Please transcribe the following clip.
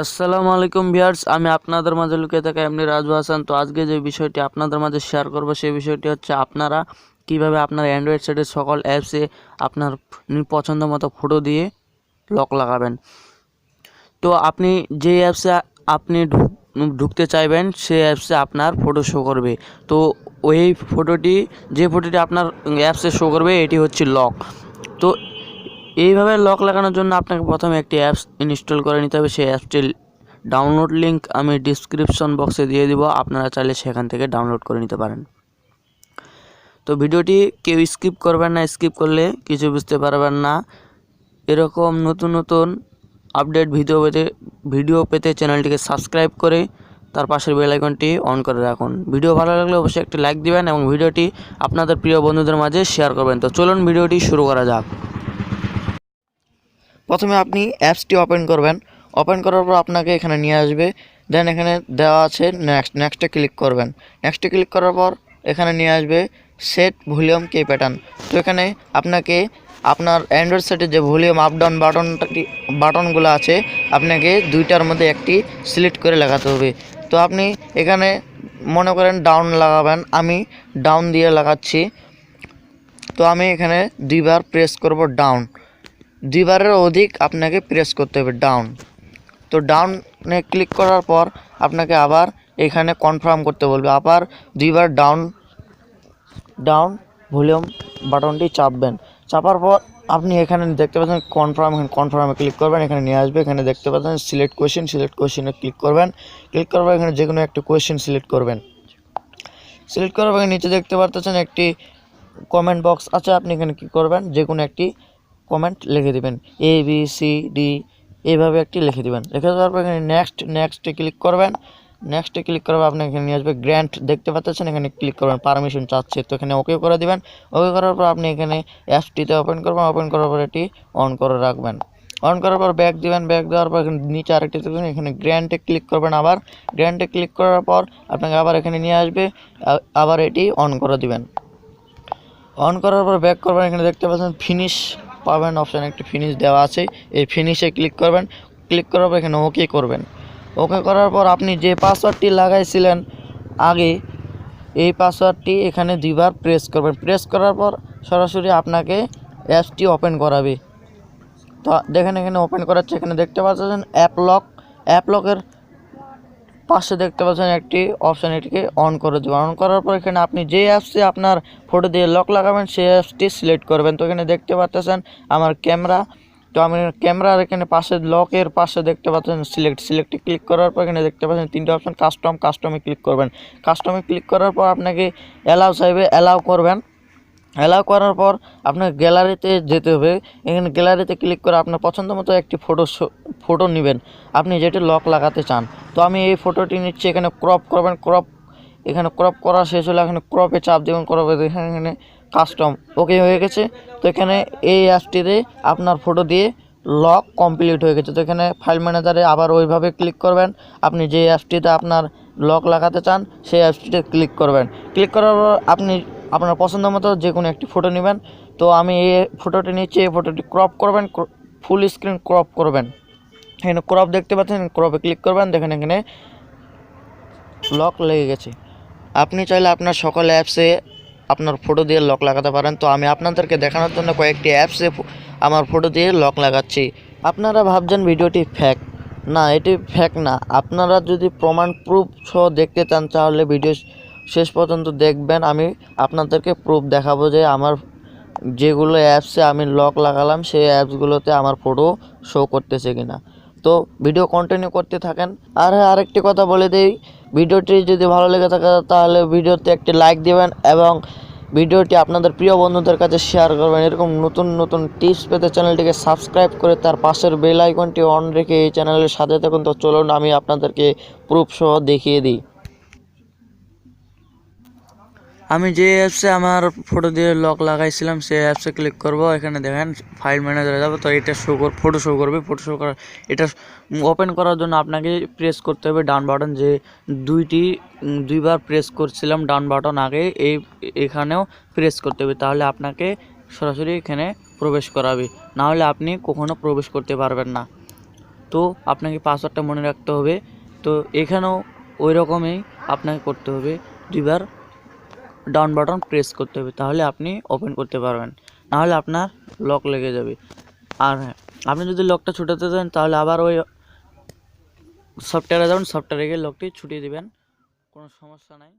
আসসালামু আলাইকুম ভিউয়ার্স, আমি আপনাদের মাঝে লুকিয়ে থাকা এমনি রাজু হাসান। তো আজকে যে বিষয়টি আপনাদের মাঝে শেয়ার করব সেই বিষয়টি হচ্ছে আপনারা কিভাবে আপনার অ্যান্ড্রয়েড সেটের সকল অ্যাপসে আপনার পছন্দ মতো ফটো দিয়ে লক লাগাবেন। তো আপনি যে অ্যাপসে আপনি ঢুকতে চাইবেন সেই অ্যাপসে আপনার ফটো শো করবে। তো ওই যে ফটোটি আপনার অ্যাপসে শো করবে এটি হচ্ছে লক। তো এইভাবে লক লাগানোর জন্য আপনাকে প্রথমে একটি অ্যাপস ইনস্টল করে নিতে হবে। সেই অ্যাপসটির ডাউনলোড লিঙ্ক আমি ডিসক্রিপশন বক্সে দিয়ে দিব, আপনারা চাইলে সেখান থেকে ডাউনলোড করে নিতে পারেন। তো ভিডিওটি কেউ স্কিপ করবেন না, স্কিপ করলে কিছু বুঝতে পারবেন না। এরকম নতুন নতুন আপডেট ভিডিও পেতে চ্যানেলটিকে সাবস্ক্রাইব করে তার পাশের বেল আইকনটি অন করে রাখুন। ভিডিও ভালো লাগলে অবশ্যই একটি লাইক দিবেন এবং ভিডিওটি আপনাদের প্রিয় বন্ধুদের মাঝে শেয়ার করবেন। তো চলুন ভিডিওটি শুরু করা যাক। প্রথমে আপনি অ্যাপসটি ওপেন করবেন। ওপেন করার পর আপনাকে এখানে নিয়ে আসবে। দেন এখানে দেওয়া আছে নেক্সটে ক্লিক করবেন। নেক্সটে ক্লিক করার পর এখানে নিয়ে আসবে সেট ভলিউম কি প্যাটার্ন। তো এখানে আপনাকে আপনার অ্যান্ড্রয়েড সেটে যে ভলিউম আপ ডাউন বাটনগুলো আছে আপনাকে দুইটার মধ্যে একটি সিলেক্ট করে লাগাতে হবে। তো আপনি এখানে মনে করেন ডাউন লাগাবেন, আমি ডাউন দিয়ে লাগাচ্ছি। তো আমি এখানে দুইবার প্রেস করব ডাউন, দুইবারের অধিক আপনাকে প্রেস করতে হবে ডাউন। তো ডাউনে ক্লিক করার পর আপনাকে আবার এখানে কনফার্ম করতে বলবে, আবার দুইবার ডাউন ভলিউম বাটনটি চাপবেন। চাপার পর আপনি এখানে দেখতে পাচ্ছেন কনফার্মে ক্লিক করবেন। এখানে নিয়ে আসবে, এখানে দেখতে পাচ্ছেন সিলেক্ট কোয়েশ্চেনে ক্লিক করবেন। ক্লিক করার পর এখানে যে কোনো একটা কোয়েশ্চেন সিলেক্ট করবেন। সিলেক্ট করার পর নিচে দেখতে পাচ্ছেন একটি কমেন্ট বক্স আছে, আপনি এখানে কী করবেন, যে কোনো একটি কমেন্ট লিখে দিবেন, ABCD এইভাবে একটি লিখে দিবেন। লিখে দেওয়ার পর এখানে নেক্সটে ক্লিক করবেন। নেক্সটে ক্লিক করার পর আপনি এখানে নিয়ে আসবে গ্র্যান্ট, দেখতে পাচ্ছেন এখানে ক্লিক করবেন, পারমিশন চাচ্ছে। তো এখানে ওকে করে দিবেন। ওকে করার পর আপনি এখানে অ্যাপসটিতে ওপেন করবেন। ওপেন করার পর এটি অন করে রাখবেন। অন করার পর ব্যাক দিবেন। ব্যাক দেওয়ার পর এখানে নিচে আরেকটি দেখবেন, এখানে গ্র্যান্টে ক্লিক করবেন। আবার গ্র্যান্টে ক্লিক করার পর আপনাকে আবার এখানে নিয়ে আসবে, আবার এটি অন করে দিবেন। অন করার পর ব্যাক করবেন। এখানে দেখতে পাচ্ছেন ফিনিশ পাবেন অপশান, একটি ফিনিশ দেওয়া আছে, এই ফিনিশে ক্লিক করবেন। ক্লিক করার পর এখানে ওকে করবেন। ওকে করার পর আপনি যে পাসওয়ার্ডটি লাগাইছিলেন আগে, এই পাসওয়ার্ডটি এখানে দুইবার প্রেস করবেন। প্রেস করার পর সরাসরি আপনাকে অ্যাপসটি ওপেন করাবে। তো দেখেন এখানে ওপেন করাচ্ছে। এখানে দেখতে পাচ্ছেন অ্যাপ লকের পাশে দেখতে পাচ্ছেন একটি অপশান, এটিকে অন করে দেবেন। অন করার পর এখানে আপনি যে অ্যাপসে আপনার ফটো দিয়ে লক লাগাবেন সেই অ্যাপসটি সিলেক্ট করবেন। তো এখানে দেখতে পাচ্ছেন আমার ক্যামেরা, তো আমি ক্যামেরার এখানে পাশে লকের পাশে দেখতে পাচ্ছেন সিলেক্টে ক্লিক করার পর এখানে দেখতে পাচ্ছেন তিনটে অপশান, কাস্টমে ক্লিক করবেন। কাস্টমে ক্লিক করার পর আপনাকে অ্যালাউ চাইবে, অ্যালাউ করবেন। অ্যালাউ করার পর আপনার গ্যালারিতে যেতে হবে। এখানে গ্যালারিতে ক্লিক করে আপনার পছন্দ মতো একটি ফটো নেবেন আপনি যেটি লক লাগাতে চান। তো আমি এই ফটোটি নিচ্ছি। এখানে ক্রপ করবেন। এখানে ক্রপ করা শেষ হলে এখানে ক্রপে চাপ দেবেন। ক্রপে এখানে কাস্টম ওকে হয়ে গেছে। তো এখানে এই অ্যাপসটিতে আপনার ফটো দিয়ে লক কমপ্লিট হয়ে গেছে। তো এখানে ফাইল ম্যানেজারে আবার ওইভাবে ক্লিক করবেন। আপনি যে অ্যাপসটিতে আপনার লক লাগাতে চান সেই অ্যাপসটিতে ক্লিক করবেন। ক্লিক করার পর আপনি আপনার পছন্দ মতো যে কোনো একটি ফটো নেবেন। তো আমি এই ফটোটি নিচ্ছি। এই ফটোটি ক্রপ করবেন, ফুল স্ক্রিন ক্রপ করবেন। এখানে ক্রপ দেখতে পাচ্ছেন, ক্রপে ক্লিক করবেন। দেখেন এখানে লক লেগে গেছে। আপনি চাইলে আপনার সকল অ্যাপসে আপনার ফটো দিয়ে লক লাগাতে পারেন। তো আমি আপনাদেরকে দেখানোর জন্য কয়েকটি অ্যাপসে আমার ফটো দিয়ে লক লাগাচ্ছি। আপনারা ভাবছেন ভিডিওটি ফেক, না এটি ফেক না। আপনারা যদি প্রমাণ প্রুফ সহ দেখতে চান তাহলে ভিডিও শেষ পর্যন্ত দেখবেন। আমি আপনাদেরকে প্রুফ দেখাবো যে আমার যেগুলো অ্যাপসে আমি লক লাগালাম সেই অ্যাপসগুলোতে আমার ফটো শো করতেছে কিনা। তো ভিডিও কন্টিনিউ করতে থাকেন। আর আরেকটি কথা বলে দিই, ভিডিওটি যদি ভালো লেগে থাকে তাহলে ভিডিওতে একটি লাইক দিবেন এবং ভিডিওটি আপনাদের প্রিয় বন্ধুদের কাছে শেয়ার করবেন। এরকম নতুন নতুন টিপস পেতে চ্যানেলটিকে সাবস্ক্রাইব করে তার পাশের বেল আইকনটি অন রেখে এই চ্যানেলের সাথে থাকুন। তো চলুন আমি আপনাদেরকে প্রুফ সহ দেখিয়ে দিই। আমি যে অ্যাপসে আমার ফটো দিয়ে লক লাগাইছিলাম সেই অ্যাপসে ক্লিক করব। এখানে দেখেন ফাইল ম্যানেজারে যাবো। তো এটা ফটো শো করবে। এটা ওপেন করার জন্য আপনাকে প্রেস করতে হবে ডান বাটন, যে দুইবার প্রেস করছিলাম ডান বাটন আগে, এখানেও প্রেস করতে হবে। তাহলে আপনাকে সরাসরি এখানে প্রবেশ করাবে, না হলে আপনি কখনো প্রবেশ করতে পারবেন না। তো আপনাকে পাসওয়ার্ডটা মনে রাখতে হবে। তো এখানেও ওই রকমই আপনাকে করতে হবে, দুইবার ডাউন বাটন প্রেস করতে হবে, তাহলে আপনি ওপেন করতে পারবেন, নাহলে আপনার লক লেগে যাবে। আর হ্যাঁ, আপনি যদি লকটা ছুটাতে দেন তাহলে আবার ওই সফটওয়্যারে যাবেন, সফটওয়্যারে গিয়ে লকটি ছুটিয়ে দেবেন, কোনো সমস্যা নাই।